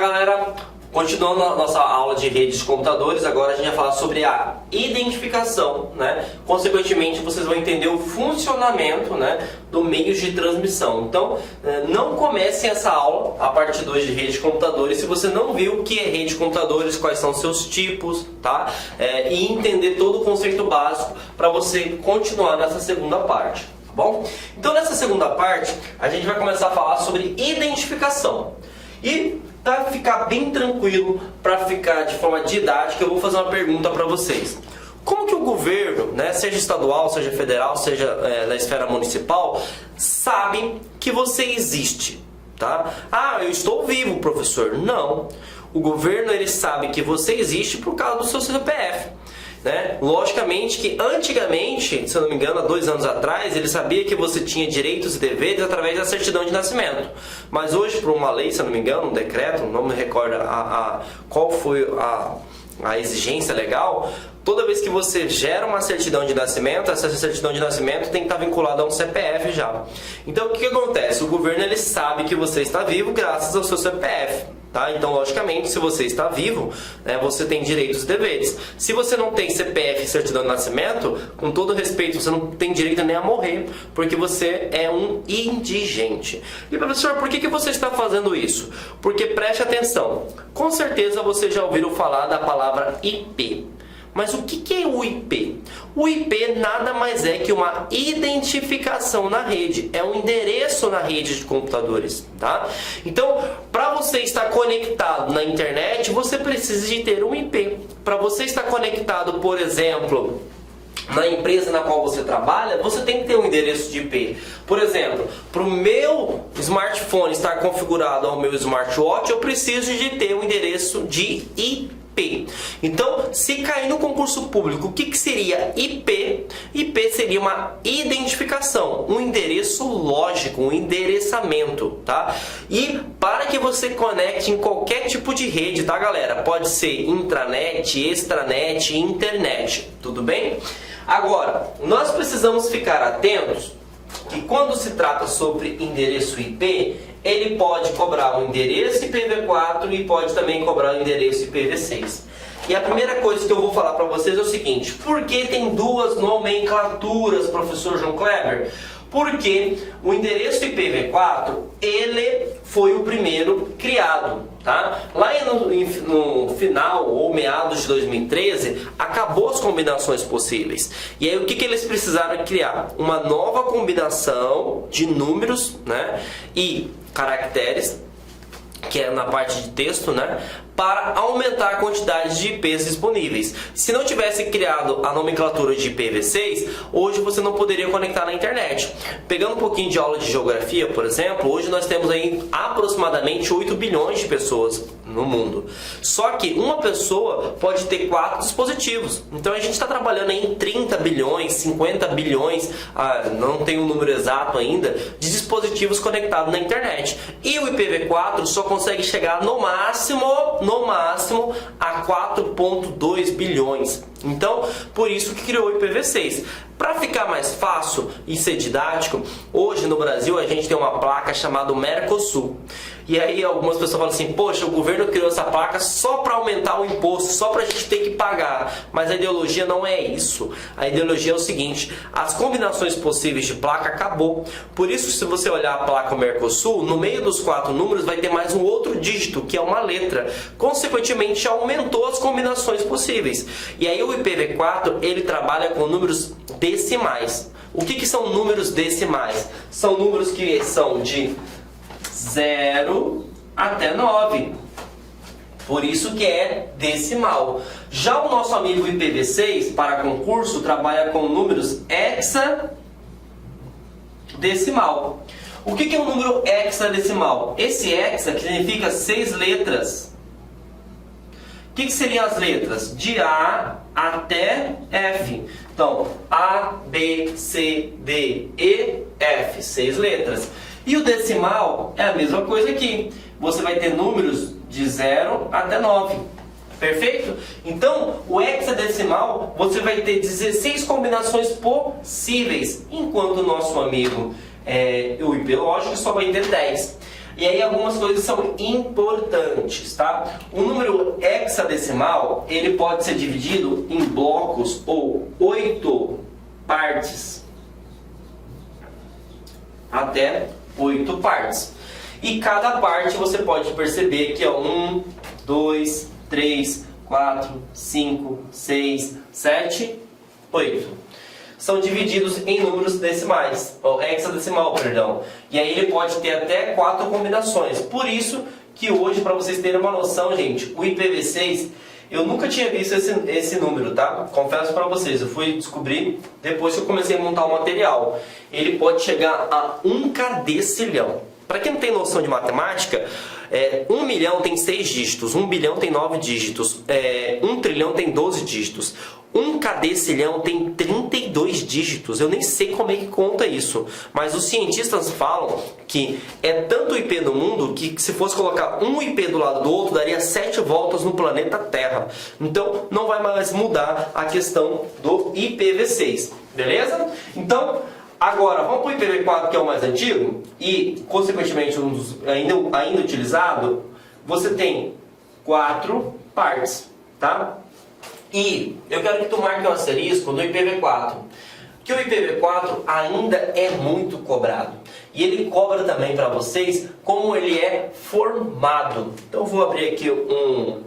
galera, continuando a nossa aula de redes de computadores, agora a gente vai falar sobre a identificação, né? Consequentemente, vocês vão entender o funcionamento, né, do meio de transmissão. Então, não comecem essa aula, a parte 2 de rede de computadores, se você não viu o que é rede de computadores, quais são seus tipos, tá? E entender todo o conceito básico para você continuar nessa segunda parte. Bom, então nessa segunda parte a gente vai começar a falar sobre identificação. E para ficar bem tranquilo, para ficar de forma didática, eu vou fazer uma pergunta para vocês. Como que o governo, né, seja estadual, seja federal, seja na esfera municipal, sabe que você existe? Tá? Ah, eu estou vivo, professor. Não. O governo ele sabe que você existe por causa do seu CPF. Né? Logicamente que antigamente, se eu não me engano, há 2 anos atrás, ele sabia que você tinha direitos e deveres através da certidão de nascimento. Mas hoje, por uma lei, se eu não me engano, um decreto, não me recordo qual foi a exigência legal, toda vez que você gera uma certidão de nascimento, essa certidão de nascimento tem que estar vinculada a um CPF já. Então o que acontece? O governo ele sabe que você está vivo graças ao seu CPF. Tá? Então, logicamente, se você está vivo, né, você tem direitos e deveres. Se você não tem CPF e certidão de nascimento, com todo respeito, você não tem direito nem a morrer, porque você é um indigente. E professor, por que você está fazendo isso? Porque preste atenção, com certeza você já ouviu falar da palavra IP. Mas o que é o IP? O IP nada mais é que uma identificação na rede, é um endereço na rede de computadores, tá? Então, para você estar conectado na internet, você precisa de ter um IP. Para você estar conectado, por exemplo, na empresa na qual você trabalha, você tem que ter um endereço de IP. Por exemplo, para o meu smartphone estar configurado ao meu smartwatch, eu preciso de ter um endereço de IP. Então, se cair no concurso público, o que seria IP? IP seria uma identificação, um endereço lógico, um endereçamento, tá? E para que você conecte em qualquer tipo de rede, tá, galera? Pode ser intranet, extranet, internet, tudo bem? Agora, nós precisamos ficar atentos que quando se trata sobre endereço IP, ele pode cobrar um endereço IPv4 e pode também cobrar um endereço IPv6. E a primeira coisa que eu vou falar para vocês é o seguinte: por que tem duas nomenclaturas, professor João Kleber? Porque o endereço IPv4, ele foi o primeiro criado, tá? Lá no final ou meados de 2013, acabou as combinações possíveis. E aí o que eles precisaram criar? Uma nova combinação de números, né, e caracteres, que é na parte de texto, né, para aumentar a quantidade de IPs disponíveis. Se não tivesse criado a nomenclatura de IPv6, hoje você não poderia conectar na internet. Pegando um pouquinho de aula de geografia, por exemplo, hoje nós temos aí aproximadamente 8 bilhões de pessoas no mundo. Só que uma pessoa pode ter 4 dispositivos. Então a gente está trabalhando aí em 30 bilhões, 50 bilhões, não tem um número exato ainda, de dispositivos conectados na internet. E o IPv4 só consegue chegar no máximo a 4,2 bilhões. Então, por isso que criou o IPv6. Para ficar mais fácil e ser didático, hoje no Brasil a gente tem uma placa chamada Mercosul. E aí algumas pessoas falam assim: poxa, o governo criou essa placa só para aumentar o imposto, só para a gente ter que pagar. Mas a ideologia não é isso. A ideologia é o seguinte: as combinações possíveis de placa acabou. Por isso, se você olhar a placa Mercosul, no meio dos 4 números vai ter mais um outro dígito, que é uma letra. Consequentemente, aumentou as combinações possíveis. E aí o IPv4, ele trabalha com números decimais. O que são números decimais? São números que são de 0 até 9. Por isso que é decimal. Já o nosso amigo IPv6, para concurso, trabalha com números hexadecimal. O que é um número hexadecimal? Esse hexa significa 6 letras. O que seriam as letras? De A até F. Então, A, B, C, D, E, F. 6 letras. E o decimal é a mesma coisa aqui. Você vai ter números de 0 até 9. Perfeito? Então, o hexadecimal, você vai ter 16 combinações possíveis, enquanto o nosso amigo o IP lógico só vai ter 10. E aí algumas coisas são importantes, tá? O número hexadecimal, ele pode ser dividido em blocos ou 8 partes. Até 8 partes. E cada parte você pode perceber que é 1, 2, 3, 4, 5, 6, 7, 8. São divididos em números decimais, ou hexadecimal, perdão. E aí ele pode ter até 4 combinações. Por isso que hoje, para vocês terem uma noção, gente, o IPv6, eu nunca tinha visto esse número, tá? Confesso para vocês, eu fui descobrir depois que eu comecei a montar o material. Ele pode chegar a 1 cadecilhão. Para quem não tem noção de matemática, 1 milhão tem 6 dígitos, 1 bilhão tem 9 dígitos, 1 trilhão tem 12 dígitos, 1 cadecilhão tem 32 dígitos. Eu nem sei como é que conta isso, mas os cientistas falam que é tanto IP no mundo que se fosse colocar um IP do lado do outro, daria 7 voltas no planeta Terra. Então não vai mais mudar a questão do IPv6, beleza? Então, agora, vamos para o IPv4, que é o mais antigo, e, consequentemente, um dos ainda utilizado. Você tem 4 partes, tá? E eu quero que tu marque um asterisco no IPv4, que o IPv4 ainda é muito cobrado. E ele cobra também para vocês como ele é formado. Então, eu vou abrir aqui um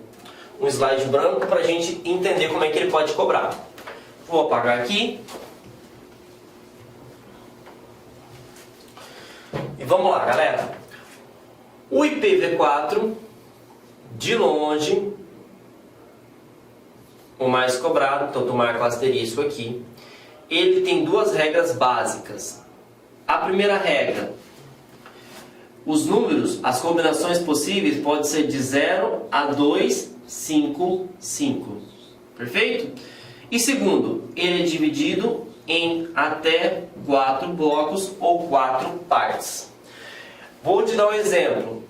slide branco para a gente entender como é que ele pode cobrar. Vou apagar aqui. E vamos lá, galera. O IPv4, de longe, o mais cobrado, então tu marca o asterisco aqui. Ele tem 2 regras básicas. A primeira regra: os números, as combinações possíveis podem ser de 0 a 255. Perfeito? E segundo, ele é dividido em até 4 blocos ou 4 partes. Vou te dar um exemplo.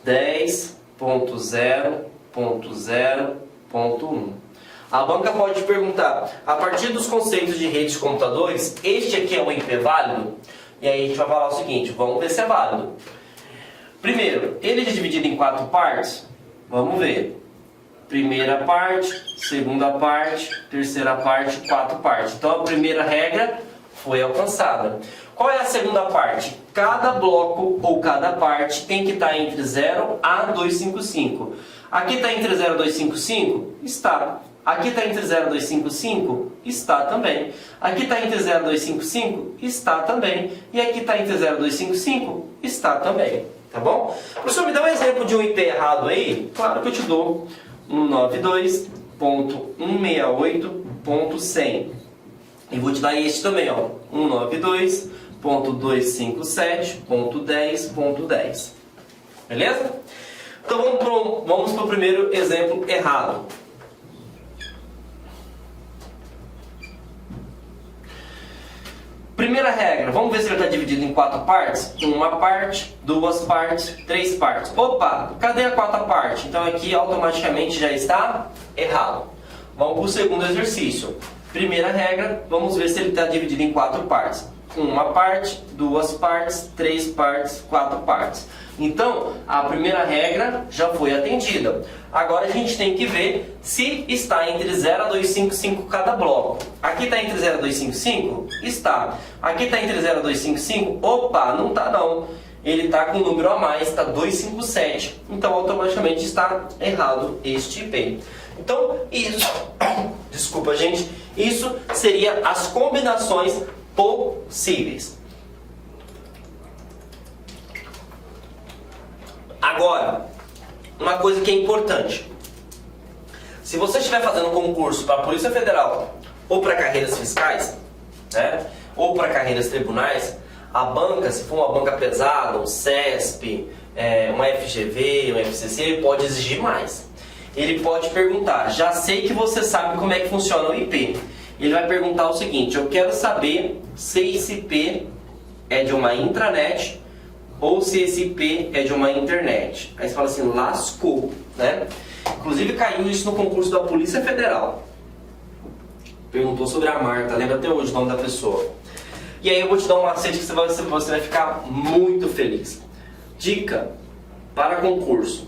10.0.0.1. A banca pode perguntar, a partir dos conceitos de redes de computadores, este aqui é um IP válido? E aí a gente vai falar o seguinte, vamos ver se é válido. Primeiro, ele é dividido em 4 partes? Vamos ver. Primeira parte, segunda parte, terceira parte, 4 partes. Então a primeira regra foi alcançada. Qual é a segunda parte? Cada bloco ou cada parte tem que estar entre 0 a 255. Aqui está entre 0 e 255? Está. Aqui está entre 0 e 255? Está também. Aqui está entre 0 e 255? Está também. E aqui está entre 0 e 255? Está também. Tá bom? Professor, me dá um exemplo de um IP errado aí? Claro que eu te dou. 192.168.100. E vou te dar este também, ó. 192.257.10.10. Beleza? Então vamos para o primeiro exemplo errado. Primeira regra, vamos ver se ele está dividido em 4 partes? 1 parte, 2 partes, 3 partes. Opa, cadê a 4ª parte? Então aqui automaticamente já está errado. Vamos para o segundo exercício. Primeira regra, vamos ver se ele está dividido em 4 partes. 1 parte, 2 partes, 3 partes, 4 partes. Então, a primeira regra já foi atendida. Agora a gente tem que ver se está entre 0 a 255 cada bloco. Aqui está entre 0 a 255? Está. Aqui está entre 0 a 255? Opa, não está não. Ele está com um número a mais, está 257. Então, automaticamente está errado este IP. Então, isso... Desculpa, gente. Isso seria as combinações possíveis. Agora, uma coisa que é importante. Se você estiver fazendo concurso para a Polícia Federal ou para carreiras fiscais, né, ou para carreiras tribunais, a banca, se for uma banca pesada, um CESP, uma FGV, um FCC, ele pode exigir mais. Ele pode perguntar, já sei que você sabe como é que funciona o IP. Ele vai perguntar o seguinte, eu quero saber se esse IP é de uma intranet ou se esse IP é de uma internet. Aí você fala assim, lascou, né? Inclusive caiu isso no concurso da Polícia Federal. Perguntou sobre a Marta, lembra até hoje o nome da pessoa. E aí eu vou te dar um macete que você vai ficar muito feliz. Dica para concurso: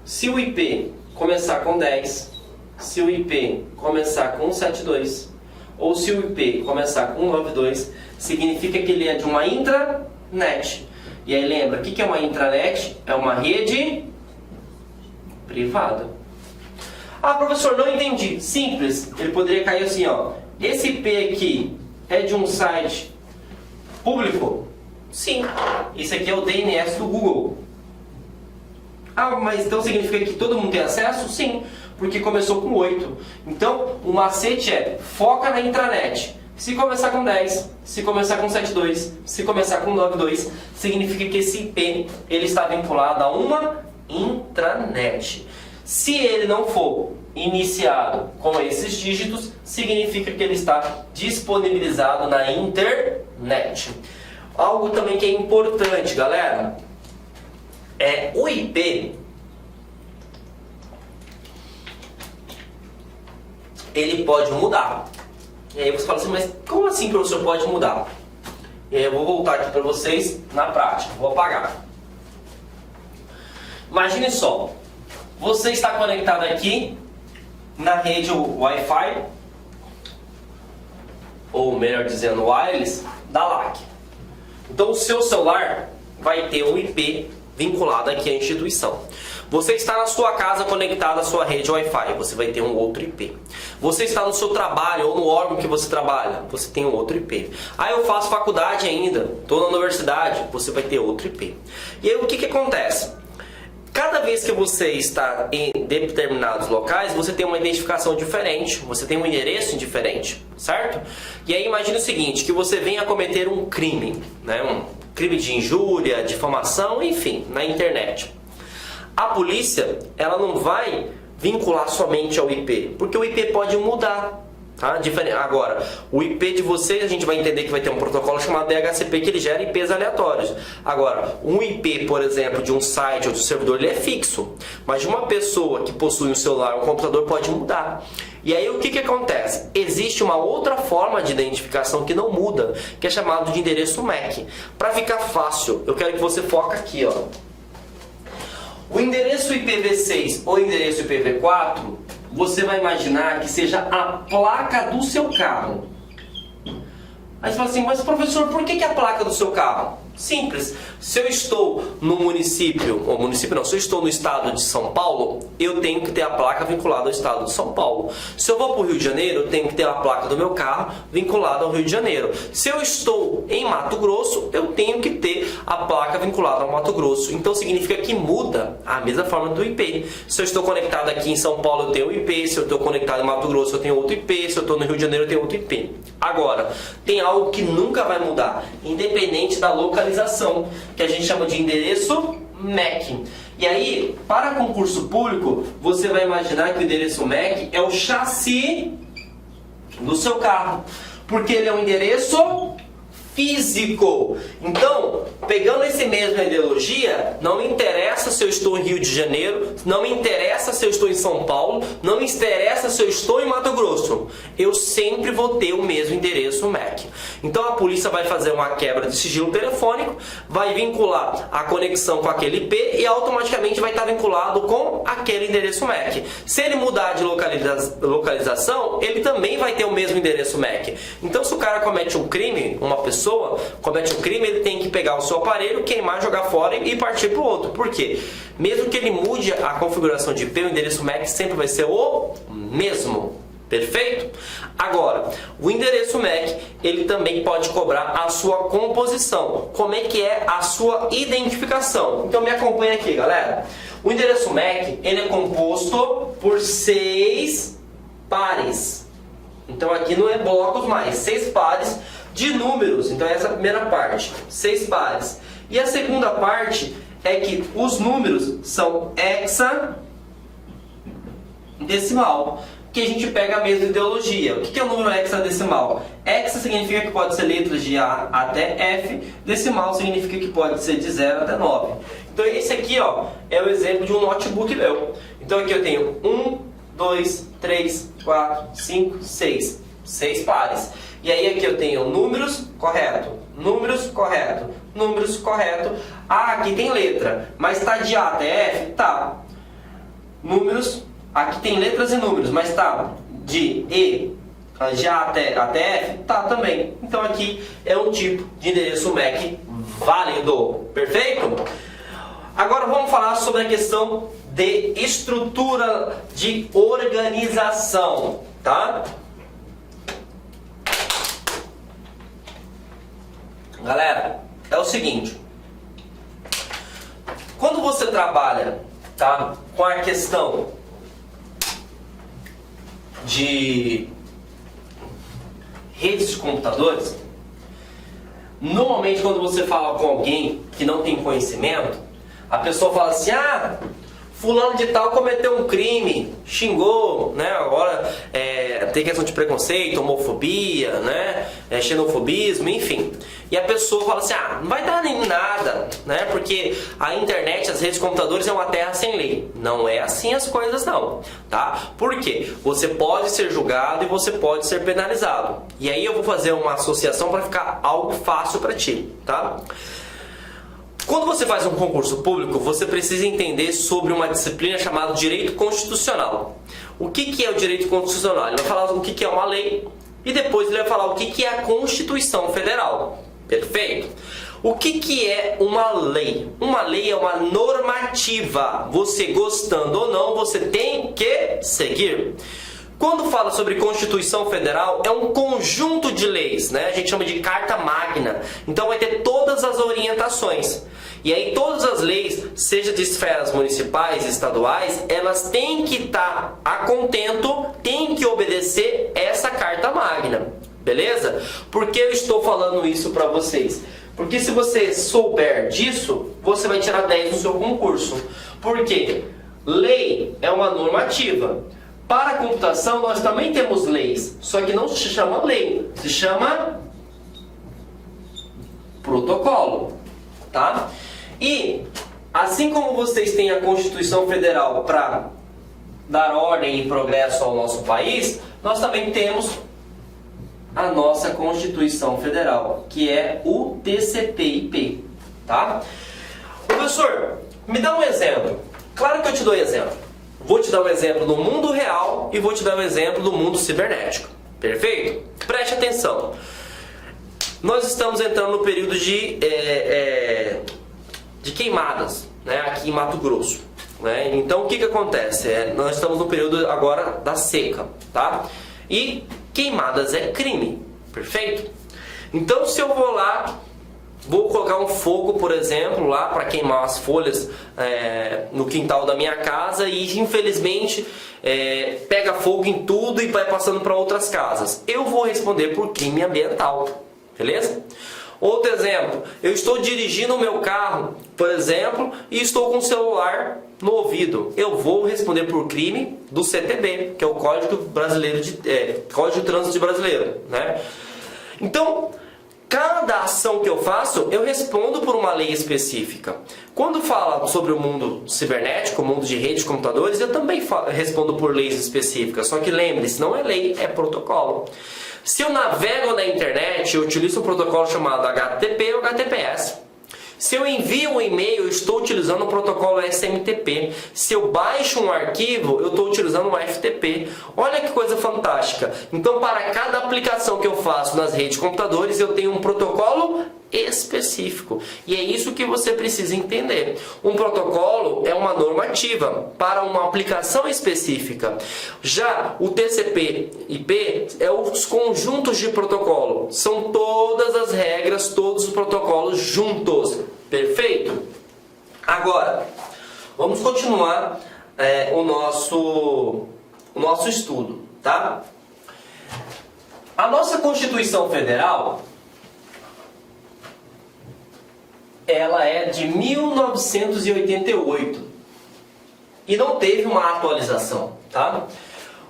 se o IP começar com 10, se o IP começar com 72 ou se o IP começar com 92, significa que ele é de uma intranet. E aí lembra, o que é uma intranet? É uma rede privada. Ah, professor, não entendi. Simples, ele poderia cair assim, ó. Esse IP aqui é de um site público? Sim. Esse aqui é o DNS do Google. Ah, mas então significa que todo mundo tem acesso? Sim, porque começou com 8. Então, o macete é: foca na intranet. Se começar com 10, se começar com 72, se começar com 92, significa que esse IP ele está vinculado a uma intranet. Se ele não for iniciado com esses dígitos, significa que ele está disponibilizado na internet. Algo também que é importante, galera, é o IP. Ele pode mudar. E aí você fala assim, mas como assim, professor, pode mudar? E aí eu vou voltar aqui para vocês na prática. Vou apagar. Imagine só, você está conectado aqui na rede Wi-Fi, ou melhor dizendo, wireless, da LAC. Então o seu celular vai ter um IP vinculado aqui à instituição. Você está na sua casa conectado à sua rede Wi-Fi, você vai ter um outro IP. Você está no seu trabalho ou no órgão que você trabalha, você tem um outro IP. Ah, eu faço faculdade ainda, estou na universidade, você vai ter outro IP. E aí o que acontece? Cada vez que você está em determinados locais, você tem uma identificação diferente, você tem um endereço diferente, certo? E aí imagine o seguinte, que você venha cometer um crime, né? Um crime de injúria, difamação, enfim, na internet. A polícia, ela não vai vincular somente ao IP, porque o IP pode mudar. Tá? Agora, o IP de vocês, a gente vai entender que vai ter um protocolo chamado DHCP que ele gera IPs aleatórios. Agora, um IP, por exemplo, de um site ou de um servidor, ele é fixo. Mas de uma pessoa que possui um celular ou um computador pode mudar. E aí o que acontece? Existe uma outra forma de identificação que não muda, que é chamado de endereço MAC. Para ficar fácil, eu quero que você foque aqui, ó. O endereço IPv6 ou endereço IPv4, você vai imaginar que seja a placa do seu carro. Aí você fala assim, mas professor, por que a placa do seu carro? Simples. Se eu estou no município, ou município não, se eu estou no estado de São Paulo, eu tenho que ter a placa vinculada ao estado de São Paulo. Se eu vou para o Rio de Janeiro, eu tenho que ter a placa do meu carro vinculada ao Rio de Janeiro. Se eu estou em Mato Grosso, eu tenho que ter a placa vinculada ao Mato Grosso. Então significa que muda a mesma forma do IP. Se eu estou conectado aqui em São Paulo, eu tenho IP. Se eu estou conectado em Mato Grosso, eu tenho outro IP. Se eu estou no Rio de Janeiro, eu tenho outro IP. Agora, tem algo que nunca vai mudar, independente da localização, que a gente chama de endereço MAC. E aí, para concurso público, você vai imaginar que o endereço MAC é o chassi do seu carro, porque ele é um endereço físico. Então, pegando esse mesmo ideologia, não me interessa se eu estou em Rio de Janeiro, não me interessa se eu estou em São Paulo, não me interessa se eu estou em Mato Grosso. Eu sempre vou ter o mesmo endereço MAC. Então a polícia vai fazer uma quebra de sigilo telefônico, vai vincular a conexão com aquele IP e automaticamente vai estar vinculado com aquele endereço MAC. Se ele mudar de localização, ele também vai ter o mesmo endereço MAC. Então se o cara comete um crime, uma pessoa comete um crime, ele tem que pegar o seu aparelho, queimar, jogar fora e partir para o outro. Por quê? Mesmo que ele mude a configuração de IP, o endereço MAC sempre vai ser o mesmo. Perfeito? Agora, o endereço MAC, ele também pode cobrar a sua composição. Como é que é a sua identificação? Então me acompanha aqui, galera. O endereço MAC, ele é composto por 6 pares. Então aqui não é blocos mais, 6 pares de números. Então essa é a primeira parte, 6 pares. E a segunda parte é que os números são hexadecimal, que a gente pega a mesma ideologia. O que é o número hexadecimal? Hexa significa que pode ser letras de A até F, decimal significa que pode ser de 0 até 9. Então esse aqui, ó, é o exemplo de um notebook meu. Então aqui eu tenho 1, 2, 3, 4, 5, 6. 6 pares. E aí aqui eu tenho números, correto, números, correto, números, correto. Ah, aqui tem letra, mas está de A até F? Tá. Números, aqui tem letras e números, mas está de E, de A até F? Tá também. Então aqui é um tipo de endereço MAC válido. Perfeito? Agora vamos falar sobre a questão de estrutura de organização, tá? Galera, é o seguinte. Quando você trabalha, tá, com a questão de redes de computadores, normalmente quando você fala com alguém que não tem conhecimento, a pessoa fala assim: ah, fulano de tal cometeu um crime, xingou, né? Agora tem questão de preconceito, homofobia, né? Xenofobismo, enfim. E a pessoa fala assim: ah, não vai dar nem nada, né? Porque a internet, as redes de computadores é uma terra sem lei. Não é assim as coisas não, tá? Por quê? Você pode ser julgado e você pode ser penalizado. E aí eu vou fazer uma associação para ficar algo fácil para ti, tá? Quando você faz um concurso público, você precisa entender sobre uma disciplina chamada Direito Constitucional. O que é o Direito Constitucional? Ele vai falar o que é uma lei e depois ele vai falar o que é a Constituição Federal. Perfeito? O que é uma lei? Uma lei é uma normativa. Você gostando ou não, você tem que seguir. Quando fala sobre Constituição Federal, é um conjunto de leis, né? A gente chama de Carta Magna. Então vai ter todas as orientações. E aí todas as leis, seja de esferas municipais, estaduais, elas têm que estar a contento, têm que obedecer essa Carta Magna. Beleza? Por que eu estou falando isso para vocês? Porque se você souber disso, você vai tirar 10 no seu concurso. Por quê? Lei é uma normativa. Para a computação, nós também temos leis, só que não se chama lei, se chama protocolo, tá? E, assim como vocês têm a Constituição Federal para dar ordem e progresso ao nosso país, nós também temos a nossa Constituição Federal, que é o TCP/IP, tá? Professor, me dá um exemplo. Claro que eu te dou exemplo. Vou te dar um exemplo do mundo real e vou te dar um exemplo do mundo cibernético. Perfeito? Preste atenção. Nós estamos entrando no período de queimadas, né, aqui em Mato Grosso. Né? Então o que acontece? Nós estamos no período agora da seca, tá? E queimadas é crime. Perfeito? Então se eu vou lá, vou colocar um fogo, por exemplo, lá para queimar as folhas no quintal da minha casa e infelizmente pega fogo em tudo e vai passando para outras casas. Eu vou responder por crime ambiental, beleza? Outro exemplo, eu estou dirigindo o meu carro, por exemplo, e estou com o celular no ouvido. Eu vou responder por crime do CTB, que é o Código Brasileiro Código de Trânsito Brasileiro, né? Então, cada ação que eu faço, eu respondo por uma lei específica. Quando fala sobre o mundo cibernético, o mundo de redes de computadores, eu também respondo por leis específicas. Só que lembre-se, não é lei, é protocolo. Se eu navego na internet, eu utilizo um protocolo chamado HTTP ou HTTPS. Se eu envio um e-mail, eu estou utilizando o protocolo SMTP. Se eu baixo um arquivo, eu estou utilizando um FTP. Olha que coisa fantástica. Então, para cada aplicação que eu faço nas redes de computadores, eu tenho um protocolo específico. E é isso que você precisa entender. Um protocolo é uma normativa para uma aplicação específica. Já o TCP/IP é os conjuntos de protocolo. São todas as regras, todos os protocolos juntos. Perfeito? Agora, vamos continuar o nosso estudo, tá? A nossa Constituição Federal, ela é de 1988 e não teve uma atualização, tá?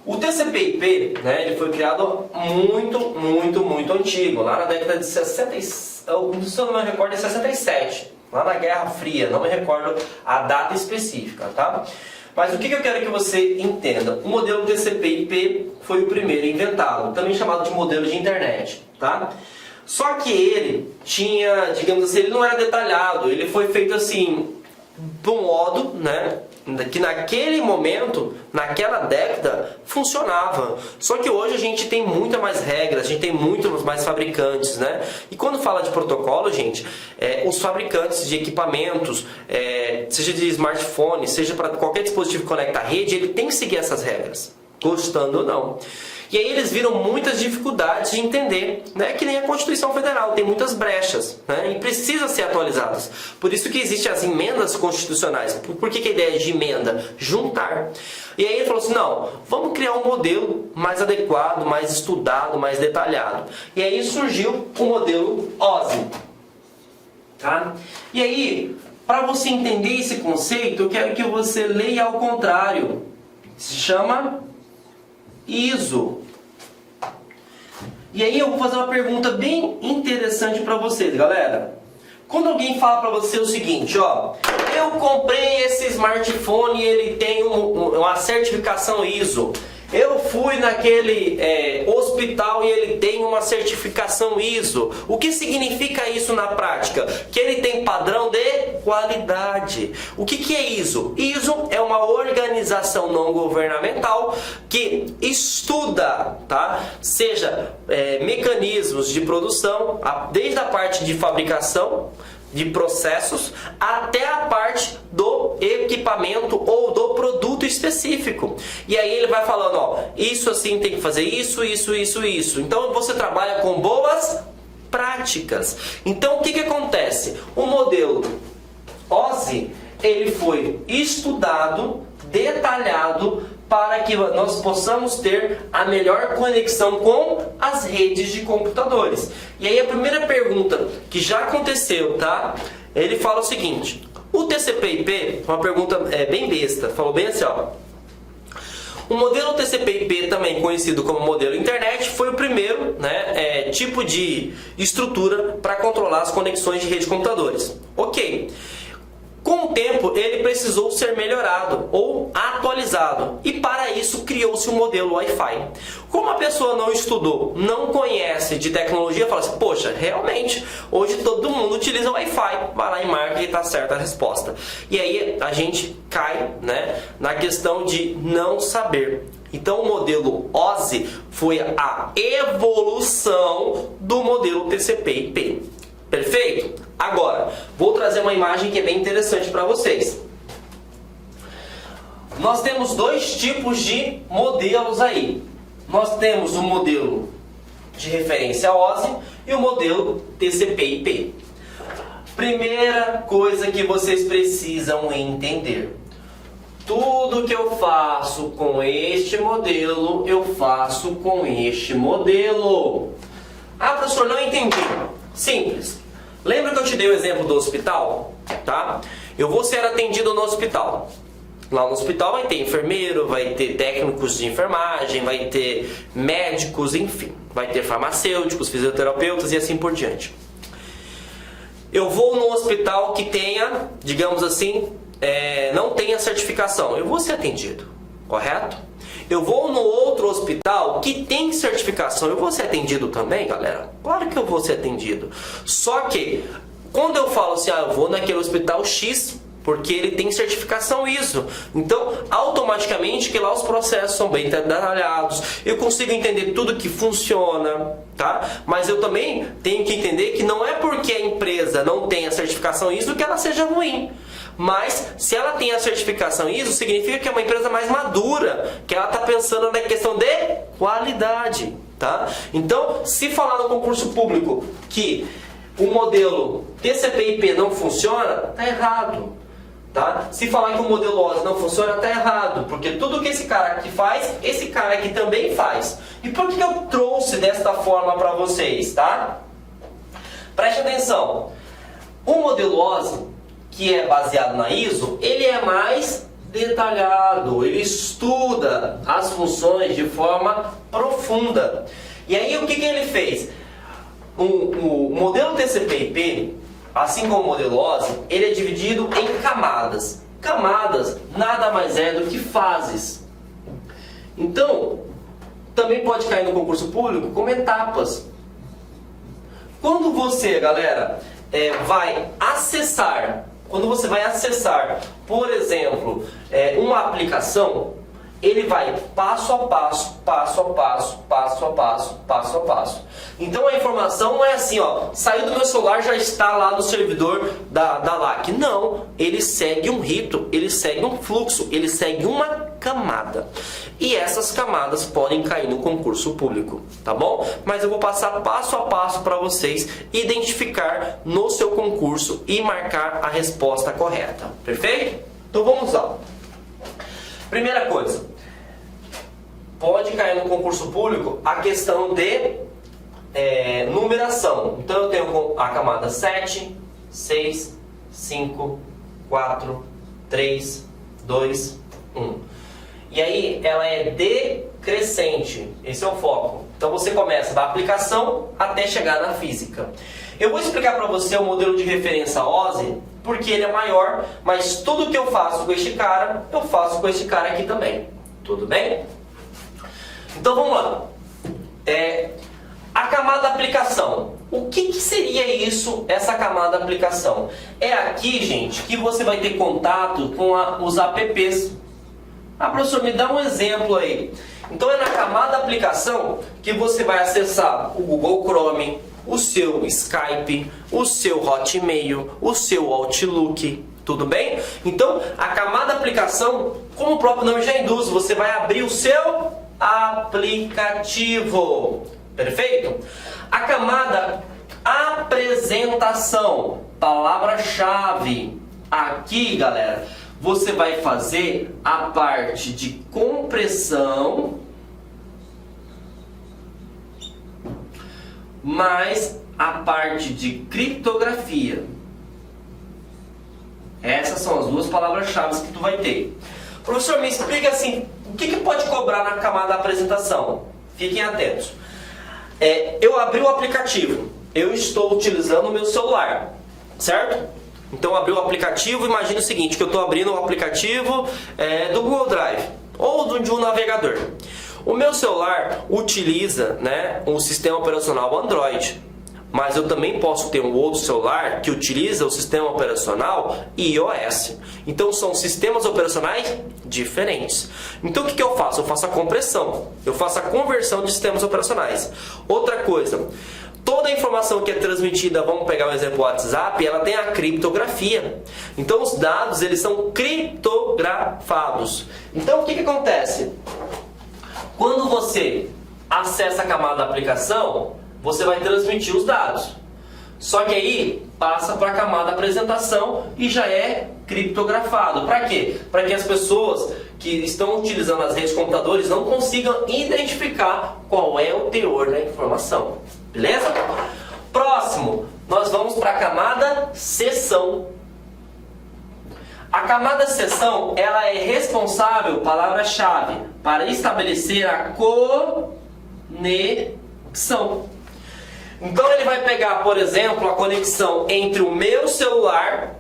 O TCP/IP, né, ele foi criado muito antigo, lá na década de 60, se eu não me recordo, é 67, lá na Guerra Fria, não me recordo a data específica, tá? Mas o que eu quero que você entenda? O modelo TCP/IP foi o primeiro inventado, também chamado de modelo de internet, tá? Só que ele tinha, digamos assim, ele não era detalhado, ele foi feito assim, de um modo, né, que naquele momento, naquela década, funcionava. Só que hoje a gente tem muita mais regras, a gente tem muitos mais fabricantes, né? E quando fala de protocolo, gente, os fabricantes de equipamentos, seja de smartphone, seja para qualquer dispositivo que conecta à rede, ele tem que seguir essas regras, gostando ou não. E aí eles viram muitas dificuldades de entender, né? Que nem a Constituição Federal, tem muitas brechas, né? E precisa ser atualizadas. Por isso que existem as emendas constitucionais. Por que a ideia de emenda? Juntar. E aí ele falou assim, não, vamos criar um modelo mais adequado, mais estudado, mais detalhado. E aí surgiu o modelo OSI. Tá? E aí, para você entender esse conceito, eu quero que você leia ao contrário. Se chama ISO. E aí eu vou fazer uma pergunta bem interessante para vocês, galera. Quando alguém fala para você o seguinte, ó, eu comprei esse smartphone e ele tem uma certificação ISO. Eu fui naquele hospital e ele tem uma certificação ISO. O que significa isso na prática? Que ele tem padrão de qualidade. O que é ISO? ISO é uma organização não governamental que estuda, tá? Seja mecanismos de produção, desde a parte de fabricação, de processos, até a parte do equipamento ou do produto específico. E aí ele vai falando, ó, isso assim tem que fazer isso, isso, isso, isso. Então você trabalha com boas práticas. Então o que acontece? O modelo OSI, ele foi estudado, detalhado, para que nós possamos ter a melhor conexão com as redes de computadores. E aí a primeira pergunta que já aconteceu, tá? Ele fala o seguinte, o TCP/IP, uma pergunta bem besta, falou bem assim, ó. O modelo TCP/IP, também conhecido como modelo internet, foi o primeiro, né, tipo de estrutura para controlar as conexões de rede de computadores. Ok. Com o tempo, ele precisou ser melhorado ou atualizado. E para isso, criou-se o modelo Wi-Fi. Como a pessoa não estudou, não conhece de tecnologia, fala assim, poxa, realmente, hoje todo mundo utiliza Wi-Fi. Vai lá e marca e está certa a resposta. E aí a gente cai, né, na questão de não saber. Então o modelo OSI foi a evolução do modelo TCP/IP. Perfeito? Agora, vou trazer uma imagem que é bem interessante para vocês. Nós temos dois tipos de modelos aí. Nós temos o modelo de referência OSI e o modelo TCP/IP. Primeira coisa que vocês precisam entender. Tudo que eu faço com este modelo, eu faço com este modelo. Ah, professor, não entendi. Simples. Lembra que eu te dei o exemplo do hospital? Tá? Eu vou ser atendido no hospital. Lá no hospital vai ter enfermeiro, vai ter técnicos de enfermagem, vai ter médicos, enfim. Vai ter farmacêuticos, fisioterapeutas e assim por diante. Eu vou num hospital que tenha, digamos assim, não tenha certificação. Eu vou ser atendido, correto? Eu vou no outro hospital que tem certificação, eu vou ser atendido também, galera? Claro que eu vou ser atendido. Só que, quando eu falo assim, eu vou naquele hospital X, porque ele tem certificação ISO. Então, automaticamente, que lá os processos são bem detalhados, eu consigo entender tudo que funciona, tá? Mas eu também tenho que entender que não é porque a empresa não tem a certificação ISO que ela seja ruim. Mas, se ela tem a certificação ISO, significa que é uma empresa mais madura, que ela está pensando na questão de qualidade, tá? Então, se falar no concurso público que o modelo TCP/IP não funciona, tá errado. Tá? Se falar que o modelo OSI não funciona, tá errado, porque tudo que esse cara aqui faz, esse cara aqui também faz. E por que eu trouxe desta forma para vocês, tá? Preste atenção. O modelo OSI, que é baseado na ISO, ele é mais detalhado, ele estuda as funções de forma profunda. E aí o que ele fez? O modelo TCP/IP, assim como o modelo OSI, ele é dividido em camadas. Camadas nada mais é do que fases. Então, também pode cair no concurso público como etapas. Quando você, galera, vai acessar, por exemplo, uma aplicação, ele vai passo a passo, passo a passo, passo a passo, passo a passo. Então a informação não é assim, ó, saiu do meu celular, já está lá no servidor da LAC. Não, ele segue um rito, ele segue um fluxo, ele segue uma camada. E essas camadas podem cair no concurso público, tá bom? Mas eu vou passar passo a passo para vocês identificar no seu concurso e marcar a resposta correta. Perfeito? Então vamos lá. Primeira coisa, pode cair no concurso público a questão de numeração. Então eu tenho a camada 7, 6, 5, 4, 3, 2, 1. E aí ela é decrescente, esse é o foco. Então você começa da aplicação até chegar na física. Eu vou explicar para você o modelo de referência OSI, porque ele é maior, mas tudo que eu faço com este cara, eu faço com este cara aqui também. Tudo bem? Então vamos lá. A camada aplicação. O que seria isso, essa camada aplicação? É aqui, gente, que você vai ter contato com os apps. Ah, professor, me dá um exemplo aí. Então é na camada aplicação que você vai acessar o Google Chrome, o seu Skype, o seu Hotmail, o seu Outlook, tudo bem? Então a camada aplicação, como o próprio nome já induz, você vai abrir o seu aplicativo, perfeito? A camada apresentação, palavra-chave, aqui galera, você vai fazer a parte de compressão mais a parte de criptografia. Essas são as duas palavras-chave que tu vai ter. Professor, me explica assim, o que pode cobrar na camada apresentação? Fiquem atentos. Eu abri o aplicativo, eu estou utilizando o meu celular, certo? Então abri o aplicativo, imagine o seguinte, que eu estou abrindo o aplicativo do Google Drive ou de um navegador. O meu celular utiliza, um sistema operacional Android, mas eu também posso ter um outro celular que utiliza o sistema operacional iOS. Então são sistemas operacionais diferentes. Então o que eu faço? Eu faço a compressão, eu faço a conversão de sistemas operacionais. Outra coisa, toda a informação que é transmitida, vamos pegar o exemplo do WhatsApp, ela tem a criptografia. Então os dados, eles são criptografados. Então o que acontece? Quando você acessa a camada da aplicação, você vai transmitir os dados. Só que aí passa para a camada apresentação e já é criptografado. Para quê? Para que as pessoas que estão utilizando as redes de computadores não consigam identificar qual é o teor da informação. Beleza? Próximo, nós vamos para a camada seção. A camada seção, ela é responsável, palavra-chave, para estabelecer a conexão. Então ele vai pegar, por exemplo, a conexão entre o meu celular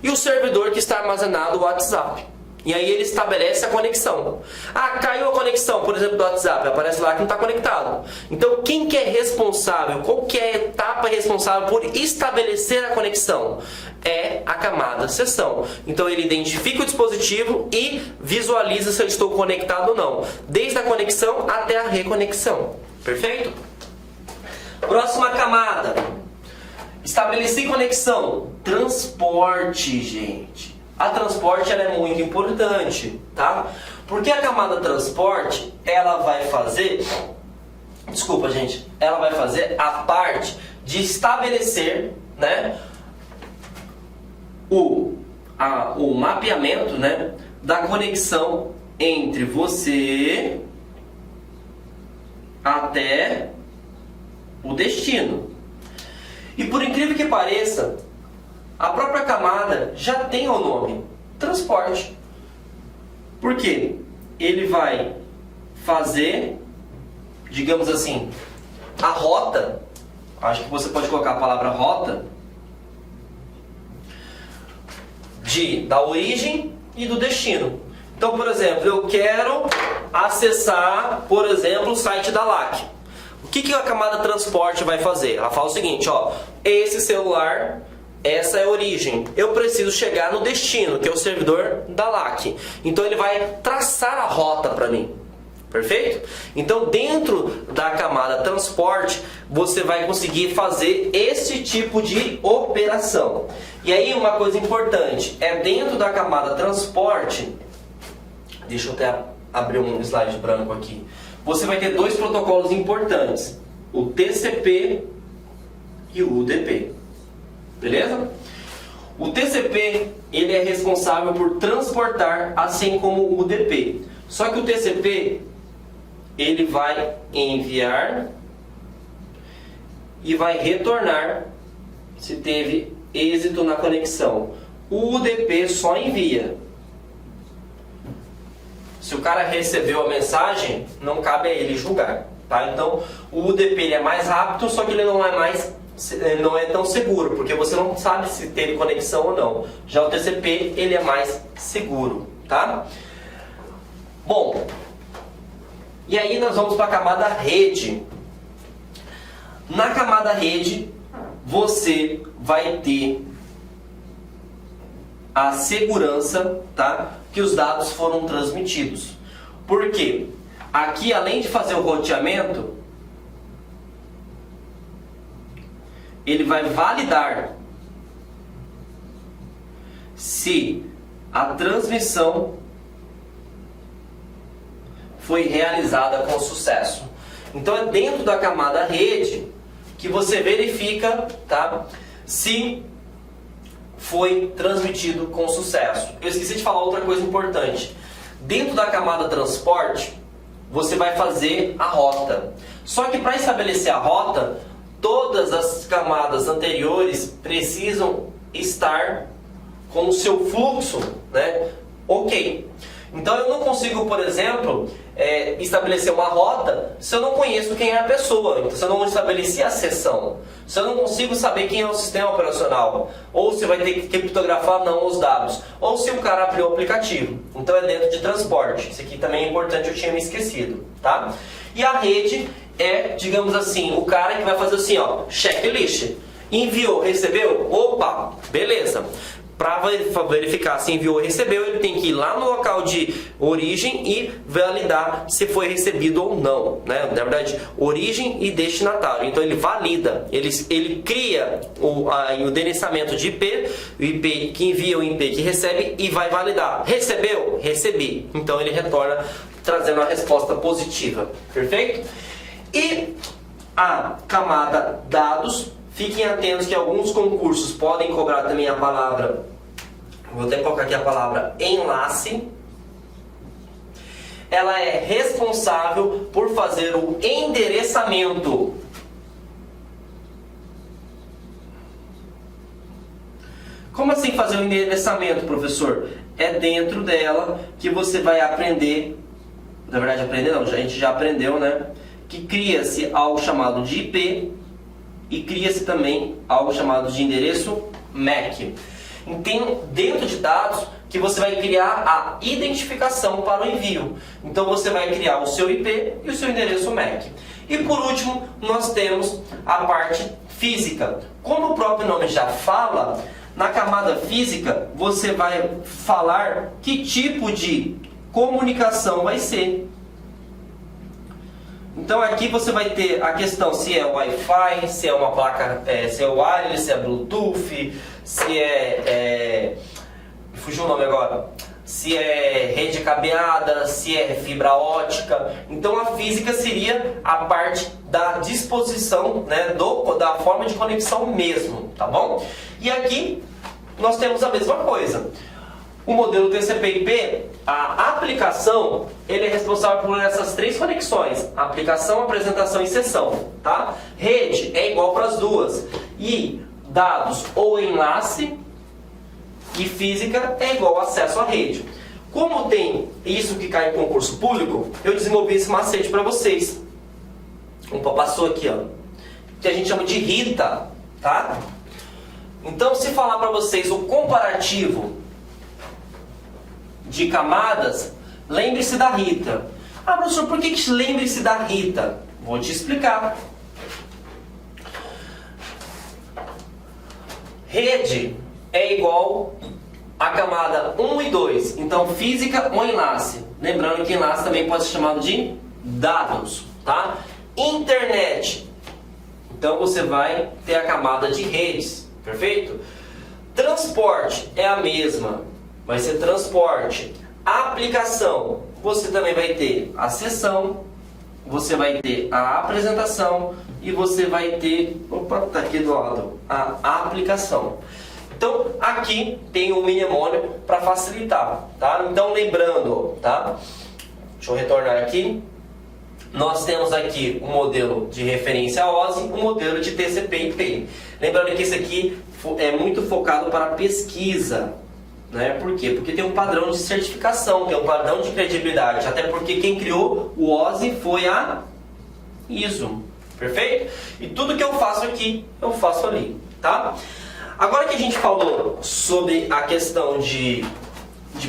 e o servidor que está armazenado no WhatsApp. E aí ele estabelece a conexão. Ah, caiu a conexão, por exemplo, do WhatsApp, aparece lá que não está conectado. Então quem que é responsável, qual que é a etapa responsável por estabelecer a conexão? É a camada seção. Então ele identifica o dispositivo e visualiza se eu estou conectado ou não. Desde a conexão até a reconexão. Perfeito? Próxima camada. Estabelecer conexão. Transporte, gente. A transporte ela é muito importante, tá? Porque a camada transporte, ela vai fazer... Desculpa, gente. Ela vai fazer a parte de estabelecer, o mapeamento, da conexão entre você até o destino. E por incrível que pareça, a própria camada já tem o nome, transporte. Por quê? Ele vai fazer, digamos assim, a rota, acho que você pode colocar a palavra rota, da origem e do destino. Então, por exemplo, eu quero acessar, por exemplo, o site da LAC. O que a camada transporte vai fazer? Ela fala o seguinte, ó, esse celular, essa é a origem. Eu preciso chegar no destino, que é o servidor da LAC. Então ele vai traçar a rota para mim. Perfeito? Então dentro da camada transporte, você vai conseguir fazer esse tipo de operação. E aí uma coisa importante, é dentro da camada transporte, deixa eu até abrir um slide branco aqui. Você vai ter dois protocolos importantes, o TCP e o UDP. Beleza? O TCP, ele é responsável por transportar, assim como o UDP. Só que o TCP, ele vai enviar e vai retornar se teve êxito na conexão. O UDP só envia. Se o cara recebeu a mensagem, não cabe a ele julgar, tá? Então, o UDP ele é mais rápido, só que ele não é tão seguro, porque você não sabe se teve conexão ou não. Já o TCP, ele é mais seguro, tá? Bom, e aí nós vamos para a camada rede. Na camada rede, você vai ter a segurança, tá? Que os dados foram transmitidos. Por quê? Aqui, além de fazer o roteamento, ele vai validar se a transmissão foi realizada com sucesso. Então é dentro da camada rede que você verifica, tá, se foi transmitido com sucesso. Eu esqueci de falar outra coisa importante. Dentro da camada transporte, você vai fazer a rota. Só que para estabelecer a rota, todas as camadas anteriores precisam estar com o seu fluxo, né, ok. Então eu não consigo, por exemplo, estabelecer uma rota se eu não conheço quem é a pessoa, então, se eu não estabeleci a sessão, se eu não consigo saber quem é o sistema operacional, ou se vai ter que criptografar não os dados, ou se o cara abriu o aplicativo. Então é dentro de transporte. Isso aqui também é importante, eu tinha me esquecido, tá? E a rede é, digamos assim, o cara que vai fazer assim, ó, checklist. Enviou, recebeu? Opa, beleza. Para verificar se enviou ou recebeu, ele tem que ir lá no local de origem e validar se foi recebido ou não, né? Na verdade, origem e destinatário. Então ele valida, ele cria o endereçamento de IP, o IP que envia, o IP que recebe e vai validar. Recebeu? Recebi. Então ele retorna trazendo a resposta positiva. Perfeito? E a camada dados, fiquem atentos que alguns concursos podem cobrar também a palavra, vou até colocar aqui a palavra enlace. Ela é responsável por fazer o endereçamento. Como assim fazer o endereçamento, professor? É dentro dela que você vai aprender, na verdade aprender não, a gente já aprendeu, né? Que cria-se algo chamado de IP e cria-se também algo chamado de endereço MAC. Então, dentro de dados, que você vai criar a identificação para o envio. Então você vai criar o seu IP e o seu endereço MAC. E por último, nós temos a parte física. Como o próprio nome já fala, na camada física você vai falar que tipo de comunicação vai ser. Então aqui você vai ter a questão se é Wi-Fi, se é uma placa, se é wireless, se é Bluetooth, se fugiu o nome agora, se é rede cabeada, se é fibra ótica. Então a física seria a parte da disposição, né, da forma de conexão mesmo, tá bom? E aqui nós temos a mesma coisa. O modelo TCP/IP, a aplicação, ele é responsável por essas três conexões: aplicação, apresentação e sessão, tá? Rede é igual para as duas, e dados ou enlace e física é igual acesso à rede. Como tem isso que cai em concurso público, eu desenvolvi esse macete para vocês. Opa, passou aqui, ó, que a gente chama de RITA, tá? Então, se falar para vocês o comparativo de camadas, lembre-se da RITA. Ah, professor, por que lembre-se da RITA? Vou te explicar. Rede é igual a camada 1 e 2. Então, física, um enlace. Lembrando que enlace também pode ser chamado de dados, tá? Internet. Então, você vai ter a camada de redes, perfeito? Transporte é a mesma, vai ser transporte. Aplicação, você também vai ter a sessão, você vai ter a apresentação e você vai ter, opa, tá aqui do lado, a aplicação. Então, aqui tem um mnemônio para facilitar, tá? Então, lembrando, tá? Deixa eu retornar aqui. Nós temos aqui um modelo de referência OSI, um modelo de TCP/IP. Lembrando que esse aqui é muito focado para pesquisa, né? Por quê? Porque tem um padrão de certificação, tem um padrão de credibilidade. Até porque quem criou o OSI foi a ISO, perfeito? E tudo que eu faço aqui, eu faço ali, tá? Agora que a gente falou sobre a questão de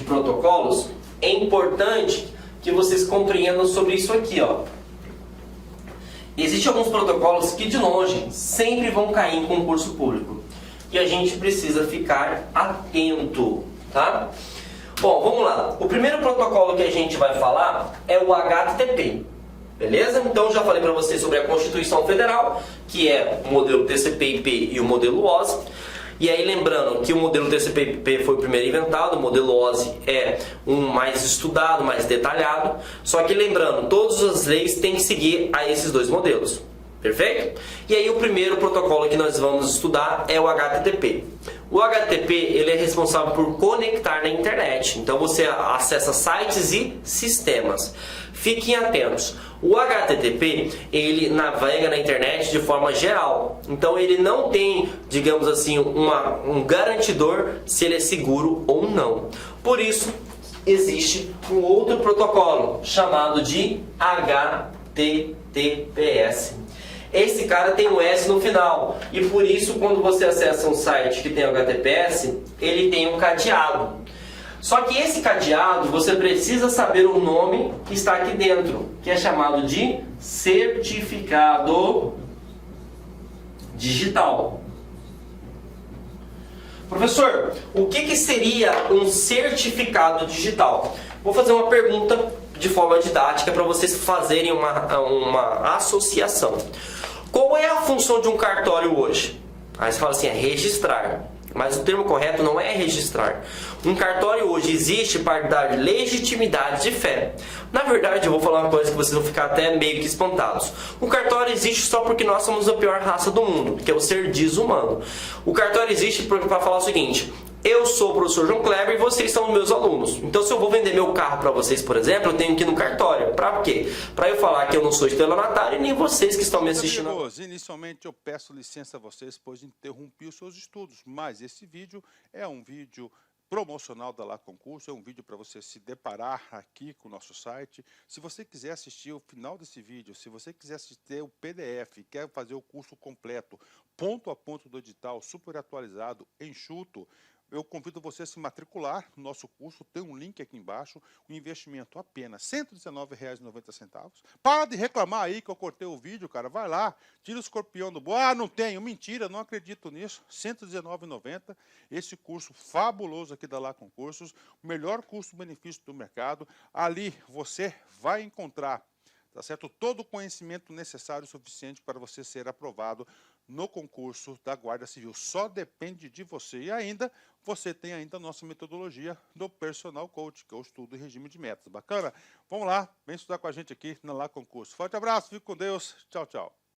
protocolos, é importante que vocês compreendam sobre isso aqui, ó. Existem alguns protocolos que de longe sempre vão cair em concurso público e a gente precisa ficar atento, tá? Bom, vamos lá. O primeiro protocolo que a gente vai falar é o HTTP, beleza? Então já falei para vocês sobre a Constituição Federal, que é o modelo TCP/IP e o modelo OSI. E aí lembrando que o modelo TCP/IP foi o primeiro inventado, o modelo OSI é um mais estudado, mais detalhado. Só que lembrando, todas as leis têm que seguir a esses dois modelos, perfeito? E aí o primeiro protocolo que nós vamos estudar é o HTTP. O HTTP ele é responsável por conectar na internet, então você acessa sites e sistemas. Fiquem atentos. O HTTP, ele navega na internet de forma geral. Então ele não tem, digamos assim, um garantidor se ele é seguro ou não. Por isso, existe um outro protocolo chamado de HTTPS. Esse cara tem um S no final. E por isso, quando você acessa um site que tem HTTPS, ele tem um cadeado. Só que esse cadeado, você precisa saber o nome que está aqui dentro, que é chamado de certificado digital. Professor, o que seria um certificado digital? Vou fazer uma pergunta de forma didática para vocês fazerem uma associação. Qual é a função de um cartório hoje? Aí você fala assim, é registrar. Mas o termo correto não é registrar. Um cartório hoje existe para dar legitimidade de fé. Na verdade, eu vou falar uma coisa que vocês vão ficar até meio que espantados. O cartório existe só porque nós somos a pior raça do mundo, que é o ser desumano. O cartório existe para falar o seguinte: eu sou o professor João Kleber e vocês são meus alunos. Então, se eu vou vender meu carro para vocês, por exemplo, eu tenho que ir no cartório. Para quê? Para eu falar que eu não sou estelionatário e nem vocês que estão me assistindo. Amigos, inicialmente eu peço licença a vocês, pois interrompi os seus estudos. Mas esse vídeo é um vídeo promocional da Lá Concurso, é um vídeo para você se deparar aqui com o nosso site. Se você quiser assistir o final desse vídeo, se você quiser assistir o PDF, quer fazer o curso completo, ponto a ponto do edital, super atualizado, enxuto, eu convido você a se matricular no nosso curso, tem um link aqui embaixo, o investimento apenas R$ 119,90. Para de reclamar aí que eu cortei o vídeo, cara, vai lá, tira o escorpião do bolso. Ah, não tenho, mentira, não acredito nisso, R$ 119,90. Esse curso fabuloso aqui da Lá Concursos, o melhor custo-benefício do mercado. Ali você vai encontrar, tá certo, todo o conhecimento necessário e suficiente para você ser aprovado no concurso da Guarda Civil. Só depende de você. E ainda, você tem ainda a nossa metodologia do Personal Coach, que é o estudo e regime de metas. Bacana? Vamos lá, vem estudar com a gente aqui na Lá Concurso. Forte abraço, fique com Deus. Tchau, tchau.